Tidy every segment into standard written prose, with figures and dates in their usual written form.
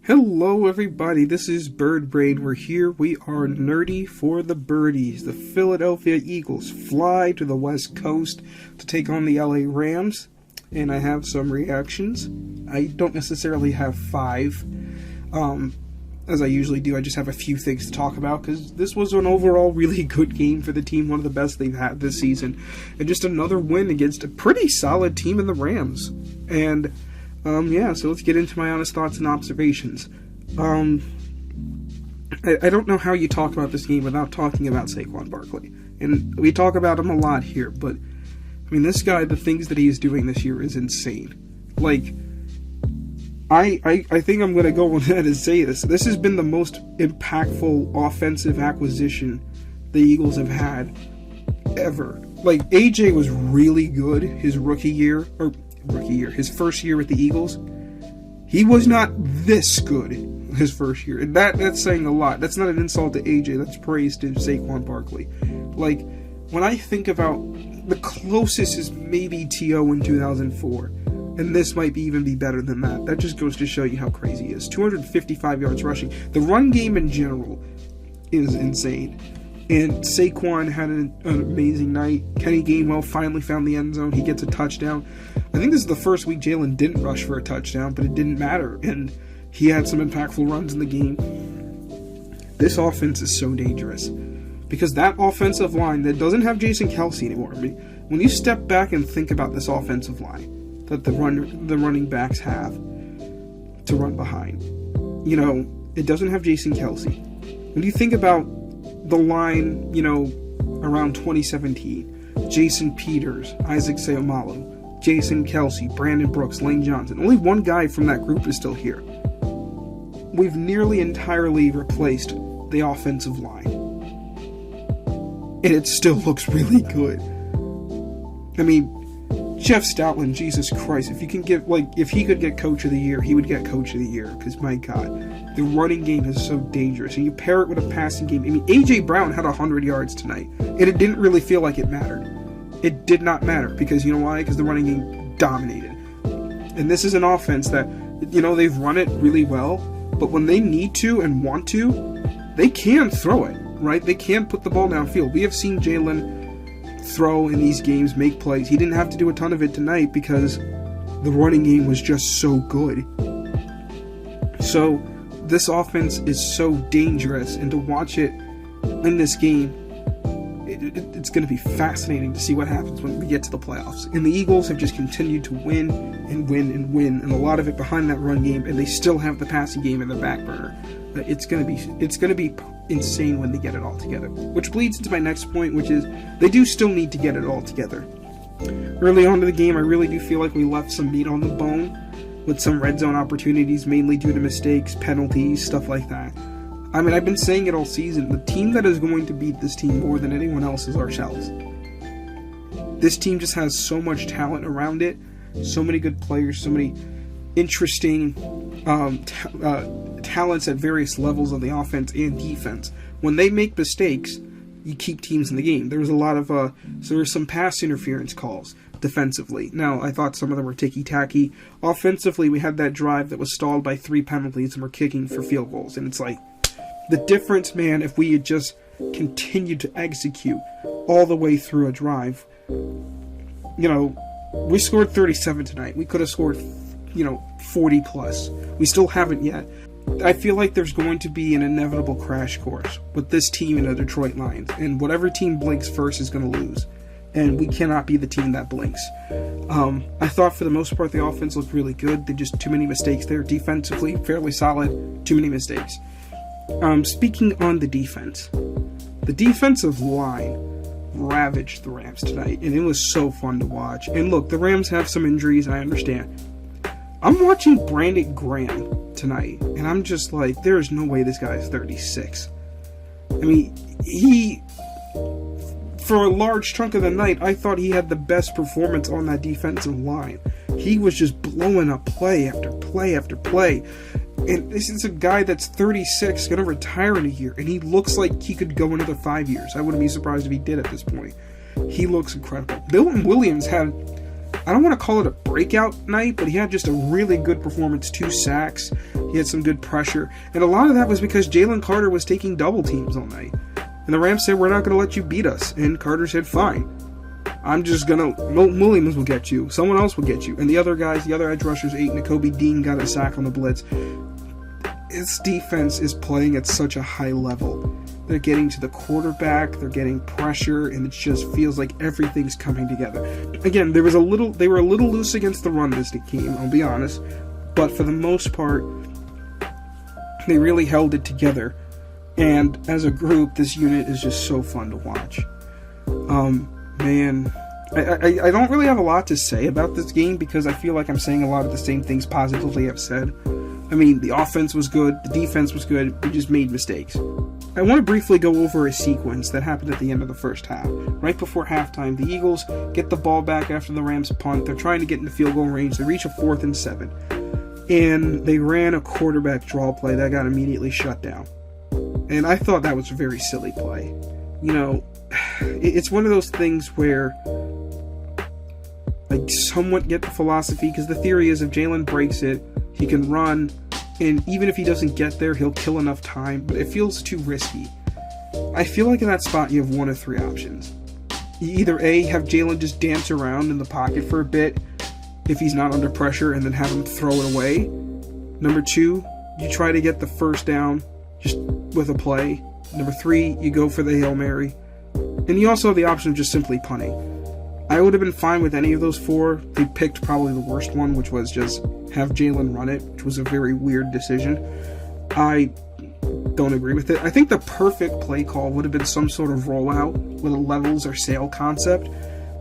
Hello everybody, this is Bird Brain. We're here, we are nerdy for the birdies. The Philadelphia Eagles fly to the West Coast to take on the LA Rams, and I have some reactions. I don't necessarily have five, as I usually do. I just have a few things to talk about, because this was an overall really good game for the team, one of the best they've had this season, and just another win against a pretty solid team in the Rams. And so let's get into my honest thoughts and observations. I don't know how you talk about this game without talking about Saquon Barkley. And we talk about him a lot here, but, I mean, this guy, the things that he is doing this year is insane. Like, I think I'm going to go ahead and say this. This has been the most impactful offensive acquisition the Eagles have had ever. Like, AJ was really good his his first year with the Eagles. He was not this good his first year. And that's saying a lot. That's not an insult to AJ, that's praise to Saquon Barkley. Like, when I think about the closest is maybe T.O. in 2004, and this might even be better than that. That just goes to show you how crazy he is. 255 yards rushing. The run game in general is insane. And Saquon had an amazing night. Kenny Gainwell finally found the end zone. He gets a touchdown. I think this is the first week Jalen didn't rush for a touchdown, but it didn't matter. And he had some impactful runs in the game. This offense is so dangerous, because that offensive line that doesn't have Jason Kelce anymore. I mean, when you step back and think about this offensive line that the running backs have to run behind, you know, it doesn't have Jason Kelce. When you think about the line, you know, around 2017, Jason Peters, Isaac Seumalo, Jason Kelce, Brandon Brooks, Lane Johnson. Only one guy from that group is still here. We've nearly entirely replaced the offensive line, and it still looks really good. I mean, Jeff Stoutland, Jesus Christ, if he could get Coach of the Year, he would get Coach of the Year, because my God, the running game is so dangerous, and you pair it with a passing game. I mean, A.J. Brown had 100 yards tonight, and it didn't really feel like it mattered. It did not matter, because you know why? Because the running game dominated. And this is an offense that, you know, they've run it really well, but when they need to and want to, they can throw it, right? They can put the ball downfield. We have seen Jalen throw in these games, make plays. He didn't have to do a ton of it tonight because the running game was just so good. So this offense is so dangerous, and to watch it in this game, it's going to be fascinating to see what happens when we get to the playoffs. And the Eagles have just continued to win and win and win, and a lot of it behind that run game, and they still have the passing game in the back burner. It's going to be insane when they get it all together. Which bleeds into my next point, which is they do still need to get it all together. Early on in the game, I really do feel like we left some meat on the bone with some red zone opportunities, mainly due to mistakes, penalties, stuff like that. I mean, I've been saying it all season. The team that is going to beat this team more than anyone else is ourselves. This team just has so much talent around it, so many good players, so many interesting talents at various levels of the offense and defense. When they make mistakes, you keep teams in the game. There was a lot of so there were some pass interference calls defensively. Now, I thought some of them were ticky-tacky. Offensively, we had that drive that was stalled by 3 penalties, and we're kicking for field goals. And it's like, the difference, man, if we had just continued to execute all the way through a drive. You know, we scored 37 tonight. We could have scored, 40 plus. We still haven't yet. I feel like there's going to be an inevitable crash course with this team and the Detroit Lions, and whatever team blinks first is going to lose, and we cannot be the team that blinks. I thought for the most part the offense looked really good. They just too many mistakes there. Defensively, fairly solid. Too many mistakes. Speaking on the defense, the defensive line ravaged the Rams tonight, and it was so fun to watch. And look, the Rams have some injuries, I understand. I'm watching Brandon Graham tonight, and I'm just like, there is no way this guy is 36. I mean, for a large chunk of the night, I thought he had the best performance on that defensive line. He was just blowing up play after play after play. And this is a guy that's 36, going to retire in a year, and he looks like he could go another 5 years. I wouldn't be surprised if he did at this point. He looks incredible. Milton Williams had, I don't want to call it a breakout night, but he had just a really good performance. 2 sacks. He had some good pressure. And a lot of that was because Jalen Carter was taking double teams all night. And the Rams said, we're not going to let you beat us. And Carter said, fine. I'm just going to... Williams will get you. Someone else will get you. And the other guys, the other edge rushers, Nakobe Dean got a sack on the blitz. Its defense is playing at such a high level. They're getting to the quarterback, they're getting pressure, and it just feels like everything's coming together. Again, they were a little loose against the run this game, I'll be honest. But for the most part, they really held it together. And as a group, this unit is just so fun to watch. Man, I don't really have a lot to say about this game because I feel like I'm saying a lot of the same things positively I've said. I mean, the offense was good, the defense was good, we just made mistakes. I want to briefly go over a sequence that happened at the end of the first half. Right before halftime, the Eagles get the ball back after the Rams punt. They're trying to get into field goal range. They reach a 4th and 7. And they ran a quarterback draw play that got immediately shut down. And I thought that was a very silly play. You know, it's one of those things where I somewhat get the philosophy, because the theory is if Jalen breaks it, he can run, and even if he doesn't get there, he'll kill enough time, but it feels too risky. I feel like in that spot you have one of 3 options. You either A, have Jalen just dance around in the pocket for a bit if he's not under pressure and then have him throw it away. Number 2, you try to get the first down just with a play. Number 3, you go for the Hail Mary. And you also have the option of just simply punting. I would have been fine with any of those 4. They picked probably the worst one, which was just have Jalen run it, which was a very weird decision. I don't agree with it. I think the perfect play call would have been some sort of rollout with a levels or sail concept,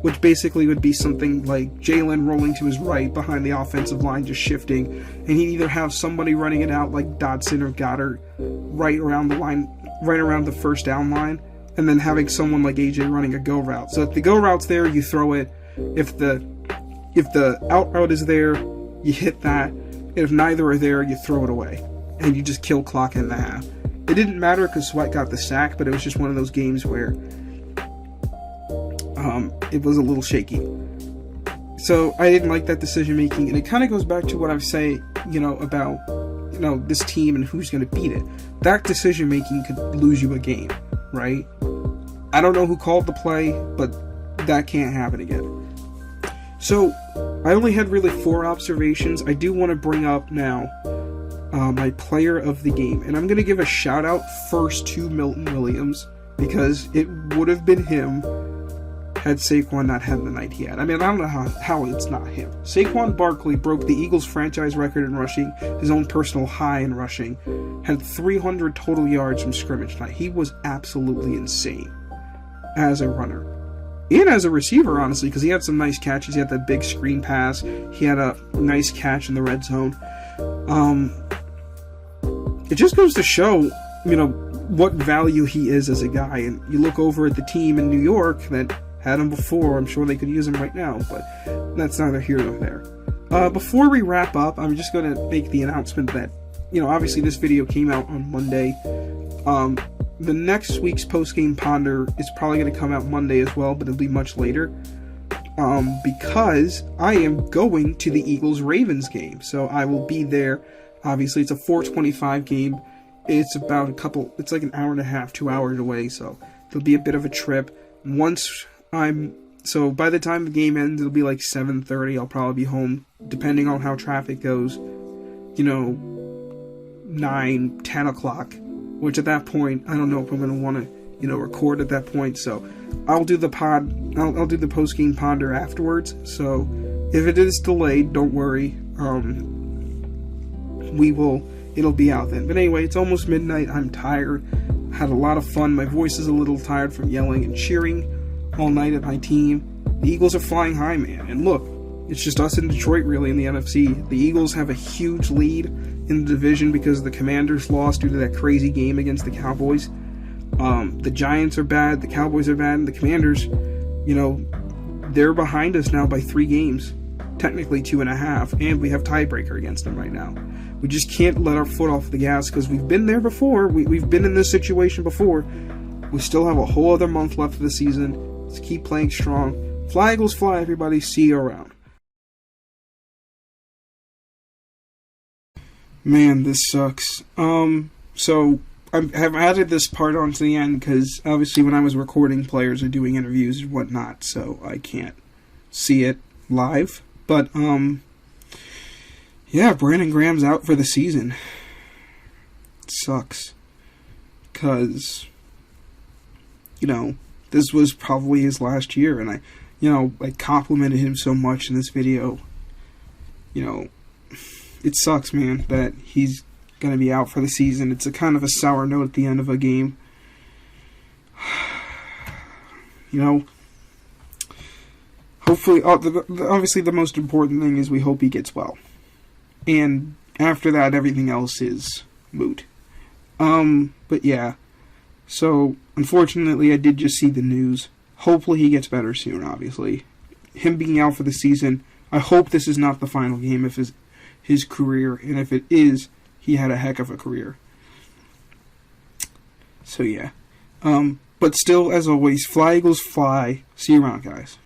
which basically would be something like Jalen rolling to his right behind the offensive line, just shifting, and he'd either have somebody running it out like Dodson or Goddard right around the line, right around the first down line, and then having someone like AJ running a go route. So if the go route's there, you throw it. If the out route is there, you hit that. And if neither are there, you throw it away. And you just kill clock in the half. It didn't matter because Sweat got the sack, but it was just one of those games where it was a little shaky. So I didn't like that decision making, and it kind of goes back to what I say, about this team and who's going to beat it. That decision making could lose you a game, right? I don't know who called the play, but that can't happen again. So I only had really 4 observations. I do want to bring up now my player of the game, and I'm going to give a shout out first to Milton Williams, because it would have been him had Saquon not had the night he had. I mean, I don't know how it's not him. Saquon Barkley broke the Eagles franchise record in rushing, his own personal high in rushing, had 300 total yards from scrimmage tonight. He was absolutely insane as a runner. And as a receiver, honestly, because he had some nice catches. He had that big screen pass. He had a nice catch in the red zone. It just goes to show, what value he is as a guy. And you look over at the team in New York that had him before. I'm sure they could use him right now, but that's neither here nor there. Before we wrap up, I'm just going to make the announcement that, obviously this video came out on Monday. The next week's post-game ponder is probably going to come out Monday as well, but it'll be much later. Because I am going to the Eagles-Ravens game. So I will be there. Obviously, it's a 4:25 game. It's about it's like an hour and a half, 2 hours away. So it'll be a bit of a trip. So by the time the game ends, it'll be like 7:30. I'll probably be home, depending on how traffic goes, 9, 10 o'clock. Which at that point, I don't know if I'm going to want to, record at that point. So I'll do the I'll do the post-game ponder afterwards. So if it is delayed, don't worry. It'll be out then. But anyway, it's almost midnight. I'm tired. Had a lot of fun. My voice is a little tired from yelling and cheering all night at my team. The Eagles are flying high, man. And look, it's just us in Detroit, really, in the NFC. The Eagles have a huge lead in the division because the Commanders lost due to that crazy game against the Cowboys. The Giants are bad, the Cowboys are bad, and the Commanders, they're behind us now by 3 games. Technically 2.5, and we have tiebreaker against them right now. We just can't let our foot off the gas because we've been there before. We've been in this situation before. We still have a whole other month left of the season. Let's keep playing strong. Fly, Eagles, fly, everybody. See you around. Man, this sucks. So I have added this part onto the end because obviously when I was recording, players are doing interviews and whatnot, so I can't see it live. But yeah, Brandon Graham's out for the season. It sucks because this was probably his last year, and I complimented him so much in this video. It sucks, man, that he's going to be out for the season. It's a kind of a sour note at the end of a game. Hopefully, obviously the most important thing is we hope he gets well. And after that, everything else is moot. But yeah. So, unfortunately, I did just see the news. Hopefully he gets better soon, obviously. Him being out for the season, I hope this is not the final game of his career, and if it is, he had a heck of a career. So yeah. But still, as always, fly Eagles fly. See you around, guys.